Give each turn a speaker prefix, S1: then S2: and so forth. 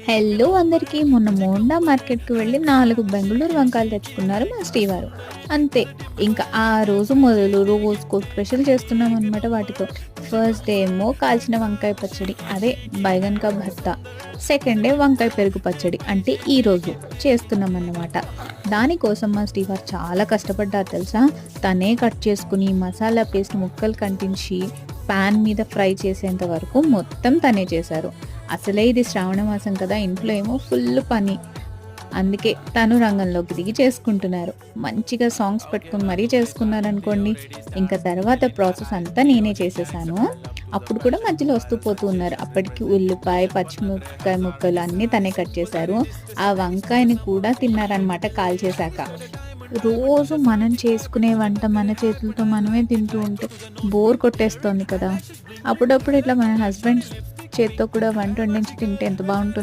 S1: Hello అందరికీ. మొన్న మోండా మార్కెట్‌కి వెళ్ళి 4 బెంగుళూరు వంకాయలు తెచ్చుకున్నారు మా శ్రీవారు. అంతే. ఇంకా ఆ రోజు మొదలు రోజుకో స్పెషల్ చేస్తున్నామనమాట వాటితో. ఫస్ట్ డే ఏమో కాల్చిన వంకాయ పచ్చడి, అదే బైగన్ కా భర్తా. సెకండ్ డే వంకాయ పెరుగు పచ్చడి, అంటే ఈరోజు చేస్తున్నామన్నమాట. దానికోసం మా శ్రీవారు చాలా కష్టపడ్డారు తెలుసా! తనే కట్ చేసుకొని, మసాలా పేస్ట్ ముక్కలు కంటించి, పాన్ మీద ఫ్రై చేసేంత వరకు మొత్తం తనే చేశారు. అసలే ఇది శ్రావణ మాసం కదా! ఇంట్లో ఏమో ఫుల్ పని. అందుకే తను రంగంలోకి దిగి చేసుకుంటున్నారు. మంచిగా సాంగ్స్ పెట్టుకొని మరీ చేసుకున్నారనుకోండి. ఇంక తర్వాత ప్రాసెస్ అంతా నేనే చేసేసాను. అప్పుడు కూడా మధ్యలో వస్తూ పోతూ ఉన్నారు. అప్పటికి ఉల్లిపాయ, పచ్చిమిరపకాయ ముక్కలు అన్నీ తనే కట్ చేశారు. ఆ వంకాయని కూడా తిన్నారనమాట కాల్చేశాక. రోజు మనం చేసుకునే వంట మన చేతులతో మనమే తింటూ ఉంటే బోర్ కొట్టేస్తోంది కదా! అప్పుడప్పుడు ఇట్లా మన హస్బెండ్స్ చేత్తో కూడా వంట వండించి తింటే ఎంత బావుంటుంది.